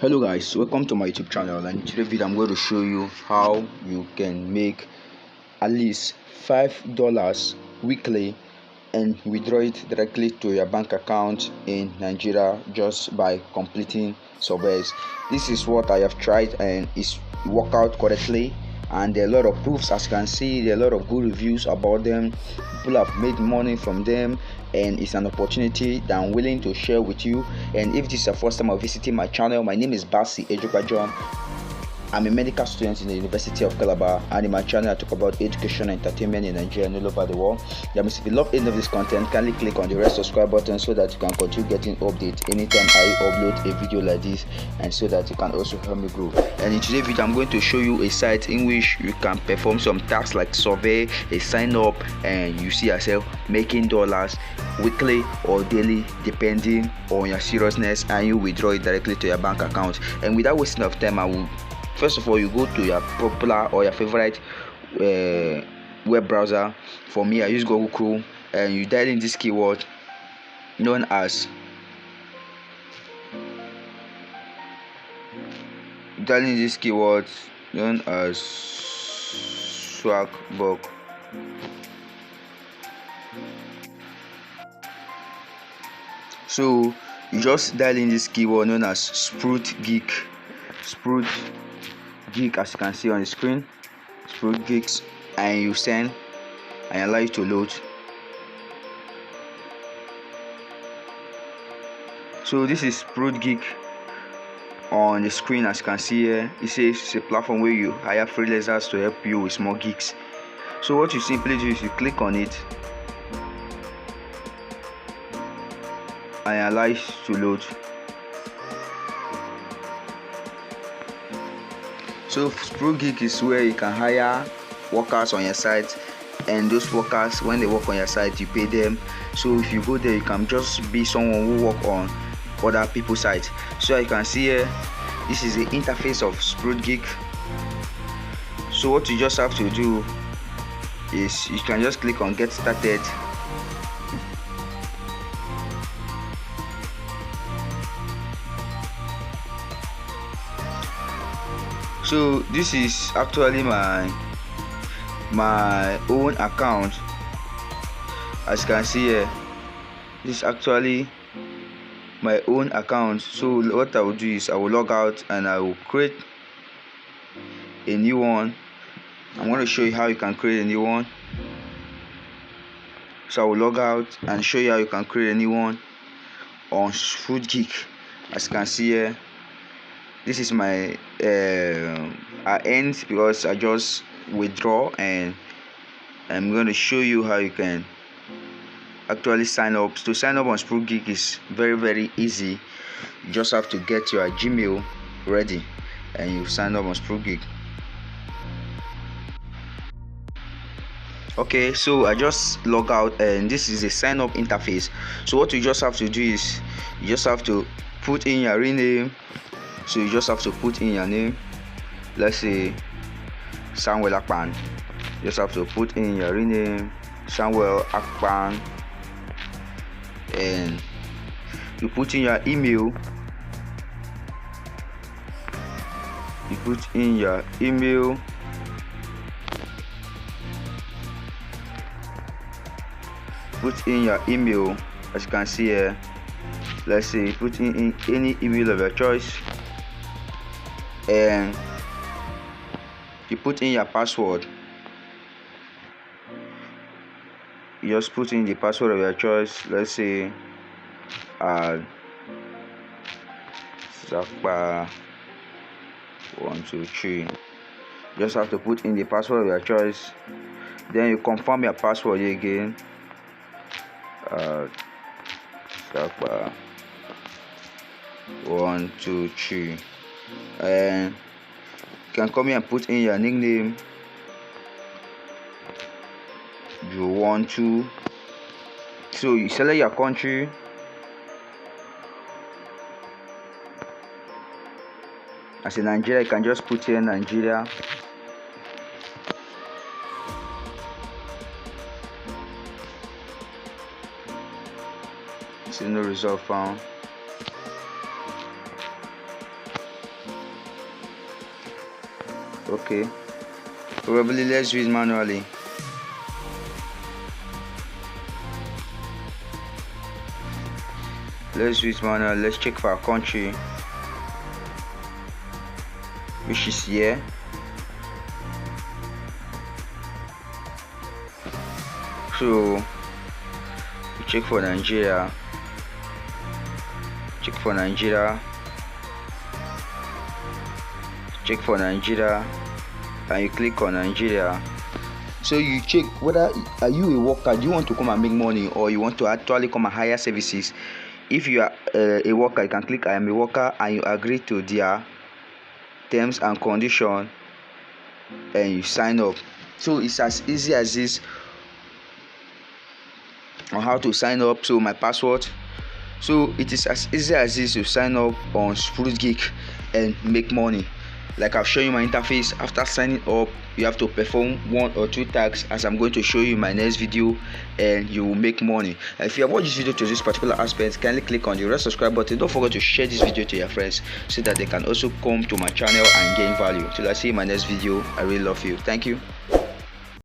Hello guys, welcome to my YouTube channel, and in today's video I'm going to show you how you can make at least $5 weekly and withdraw it directly to your bank account in Nigeria just by completing surveys. This is what I have tried and it's worked out correctly, and there are a lot of proofs. As you can see, there are a lot of good reviews about them. People have made money from them, and it's an opportunity that I'm willing to share with you. And if this is your first time of visiting my channel, my name is Basi Ejukwajon. I'm a medical student in the University of Calabar, and in my channel I talk about education and entertainment in Nigeria and all over the world. If you love any of this content, kindly click on the red subscribe button so that you can continue getting updates anytime I upload a video like this, and so that you can also help me grow. And in today's video I'm going to show you a site in which you can perform some tasks like survey, a sign up, and you see yourself making dollars weekly or daily depending on your seriousness, and you withdraw it directly to your bank account. And without wasting of time, I will first of all, you go to your popular or your favorite web browser. For me, I use Google Chrome, and you dial in this keyword known as Swagbuck. So you just dial in this keyword known as Sprout Geek, as you can see on the screen, Sprout Geeks, and you send and allow it to load. So this is Sprout Geek on the screen. As you can see here, it says it's a platform where you hire freelancers to help you with small gigs. So what you simply do is you click on it and allow it to load. So Sprout Geek is where you can hire workers on your site, and those workers, when they work on your site, you pay them. So if you go there, you can just be someone who work on other people's sites. So you can see here, this is the interface of Sprout Geek. So what you just have to do is you can just click on get started. So this is actually my own account. As you can see here, this is actually my own account. So what I will do is I will log out and I will create a new one. I'm going to show you how you can create a new one. So I will log out and show you how you can create a new one on Sprout Geek. As you can see here, this is my end because I just withdraw, and I'm going to show you how you can actually sign up. To sign up on Sprout Geek is very easy. You just have to get your Gmail ready and you sign up on Sprout Geek. Okay, so I just log out, and this is a sign up interface. So what you just have to do is you just have to put in your real name. So you just have to put in your name. Let's say Samuel Akpan. You just have to put in your real name, Samuel Akpan, and you put in your email. You put in your email. Put in your email, as you can see here. Let's say put in any email of your choice, and you put in your password. You just put in the password of your choice. Let's say Zakpa 123. You just have to put in the password of your choice. Then you confirm your password again. Zakpa 123, and you can come here and put in your nickname you want to. So you select your country. As in Nigeria, you can just put here Nigeria. See no result found. Okay, probably let's do it manually. Let's check for our country, which is here. So we check for Nigeria, check for Nigeria, and you click on Nigeria. So you check whether are you a worker, do you want to come and make money, or you want to actually come and hire services. If you are a worker, you can click I am a worker and you agree to their terms and conditions and you sign up. So it's as easy as this on how to sign up. So my password. So it is as easy as this to sign up on SpruitGeek and make money. Like I've shown you my interface. After signing up, you have to perform 1 or 2 tasks as I'm going to show you in my next video, and you will make money. If you have watched this video to this particular aspect, kindly click on the red subscribe button. Don't forget to share this video to your friends so that they can also come to my channel and gain value. Till I see you in my next video, I really love you. Thank you.